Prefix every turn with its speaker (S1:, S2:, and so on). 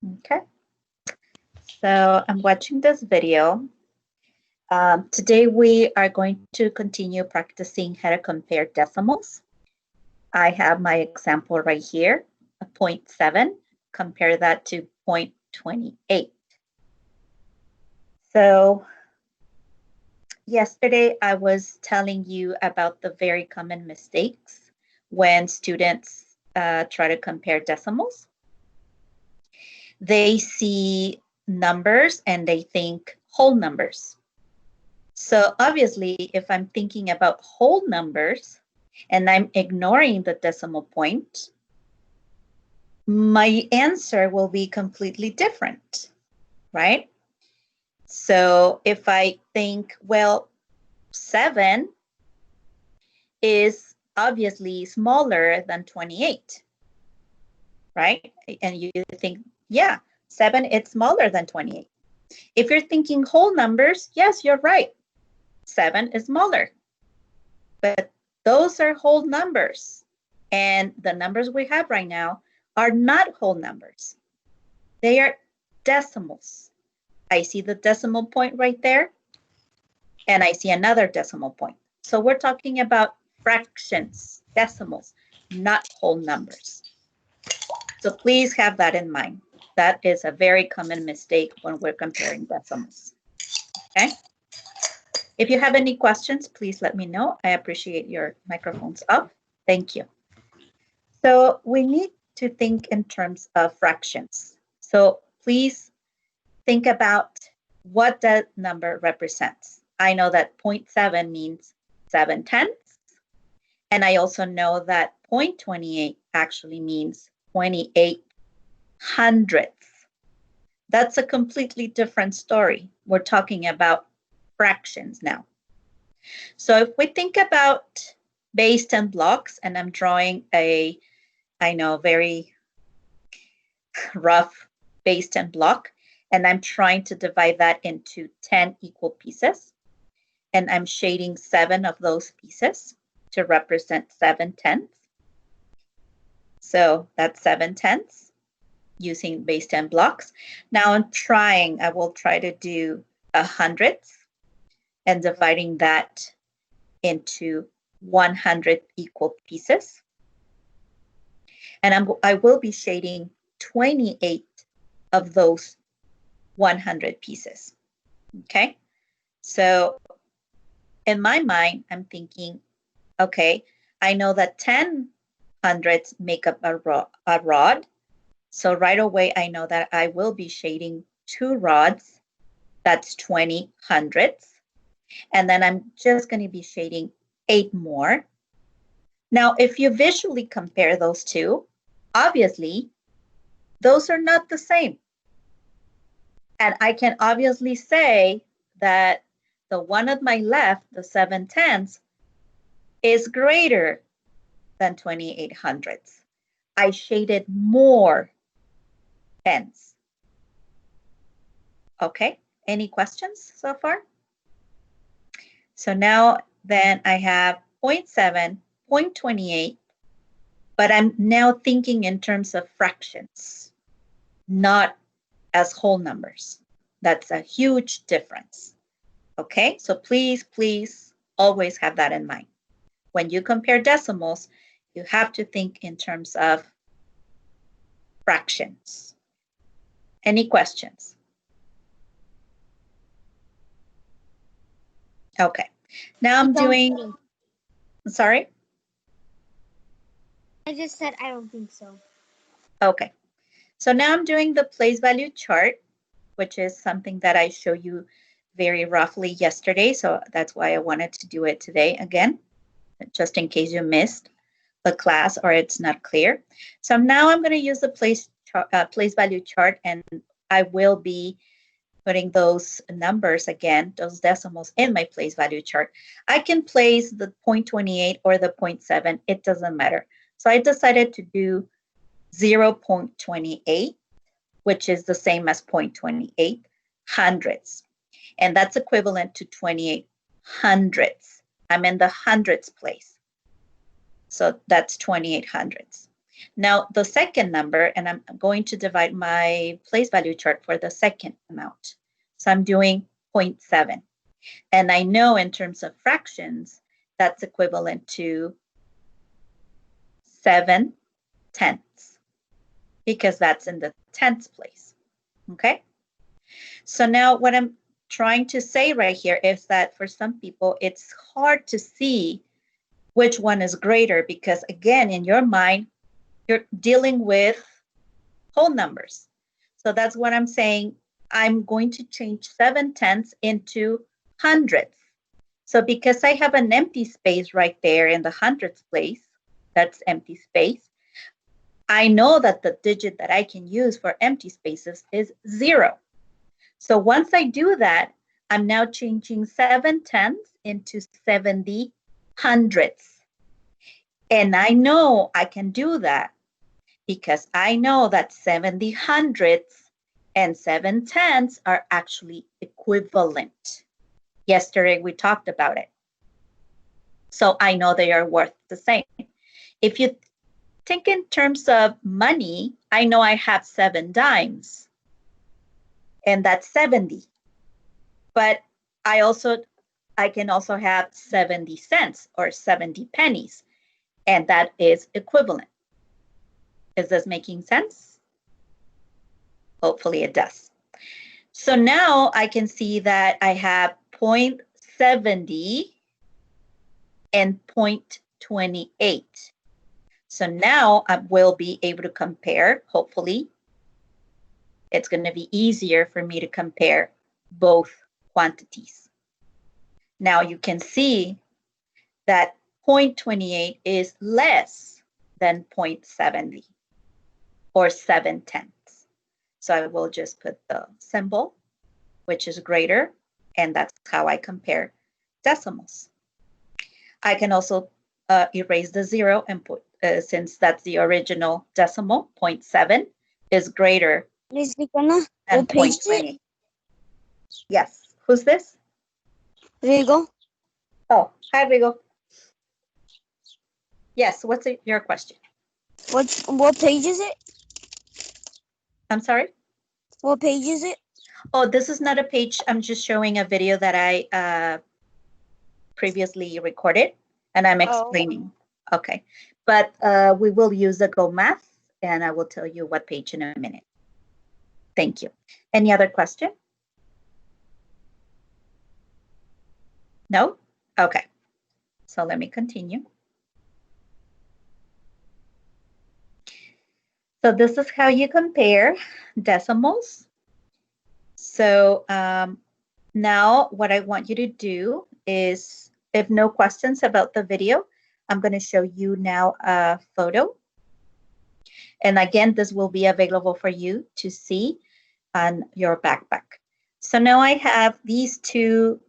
S1: Okay, so I'm watching this video. Today we are going to continue practicing how to compare decimals. I have my example right here, a 0.7. Compare that to 0.28. So yesterday I was telling you about the very common mistakes when students try to compare decimals. They see numbers and they think whole numbers. So obviously, if I'm thinking about whole numbers and I'm ignoring the decimal point, my answer will be completely different, right? So if I think, well, 7 is obviously smaller than 28, right? And you think, yeah, 7 is smaller than 28. If you're thinking whole numbers, yes, you're right. 7 is smaller. But those are whole numbers. And the numbers we have right now are not whole numbers. They are decimals. I see the decimal point right there, and I see another decimal point. So we're talking about fractions, decimals, not whole numbers. So please have that in mind. That is a very common mistake when we're comparing decimals. Okay? If you have any questions, please let me know. I appreciate your microphones off. Thank you. So we need to think in terms of fractions. So please think about what that number represents. I know that 0.7 means 7/10. And I also know that 0.28 actually means 28 hundredths. That's a completely different story. We're talking about fractions now. So if we think about base 10 blocks, and I'm drawing a, I know, very rough base 10 block, and I'm trying to divide that into 10 equal pieces. And I'm shading 7 of those pieces to represent 7/10. So that's 7/10 using base 10 blocks. Now I will try to do 100 and dividing that into 100 equal pieces. And I will be shading 28 of those 100 pieces. Okay, so in my mind, I'm thinking, okay, I know that 10 hundredths make up a rod. So right away, I know that I will be shading 2 rods. That's 20 hundredths. And then I'm just going to be shading 8 more. Now, if you visually compare those two, obviously, those are not the same. And I can obviously say that the one on my left, the 7/10, is greater than 28 hundredths. I shaded more tens. Okay, any questions so far? So now then I have 0.7, 0.28, but I'm now thinking in terms of fractions, not as whole numbers. That's a huge difference. Okay, so please, please always have that in mind. When you compare decimals, you have to think in terms of fractions. Any questions? Okay, now I'm doing, sorry?
S2: I just said I don't think so.
S1: Okay, so now I'm doing the place value chart, which is something that I showed you very roughly yesterday. So that's why I wanted to do it today again, just in case you missed the class or it's not clear. So now I'm going to use the place value chart, and I will be putting those numbers again, those decimals in my place value chart. I can place the 0.28 or the 0.7, it doesn't matter. So I decided to do 0.28, which is the same as 0.28 hundredths. And that's equivalent to 28 hundredths. I'm in the hundredths place. So that's 28 hundredths. Now, the second number, and I'm going to divide my place value chart for the second amount. So I'm doing 0.7. And I know in terms of fractions, that's equivalent to 7/10 because that's in the tenths place, okay? So now what I'm trying to say right here is that for some people, it's hard to see which one is greater because again, in your mind, you're dealing with whole numbers. So that's what I'm saying. I'm going to change 7/10 into hundredths. So because I have an empty space right there in the hundredths place, that's empty space, I know that the digit that I can use for empty spaces is 0. So once I do that, I'm now changing 7/10 into 70 hundredths. And I know I can do that because I know that 70 hundredths and 7/10 are actually equivalent. Yesterday, we talked about it. So I know they are worth the same. If you think in terms of money, I know I have 7 dimes, and that's 70. But I can also have 70 cents or 70 pennies, and that is equivalent. Is this making sense? Hopefully it does. So now I can see that I have 0.70 and 0.28. So now I will be able to compare, hopefully. It's going to be easier for me to compare both quantities. Now you can see that 0.28 is less than 0.70 or 7/10. So I will just put the symbol, which is greater, and that's how I compare decimals. I can also erase the 0 and put, since that's the original decimal, 0.7 is greater
S2: Miss Nicole,
S1: than
S2: what page is it?
S1: 0.28. Yes, who's this?
S2: Rigo.
S1: Oh, hi, Rigo. Yes, what's your question?
S2: What page is it?
S1: I'm sorry?
S2: What page is it?
S1: Oh, this is not a page. I'm just showing a video that I previously recorded, and I'm explaining. Oh. Okay, but we will use the Go Math, and I will tell you what page in a minute. Thank you. Any other question? No? Okay, so let me continue. So this is how you compare decimals. So now what I want you to do is, if no questions about the video, I'm going to show you now a photo. And again, this will be available for you to see on your backpack. So now I have these two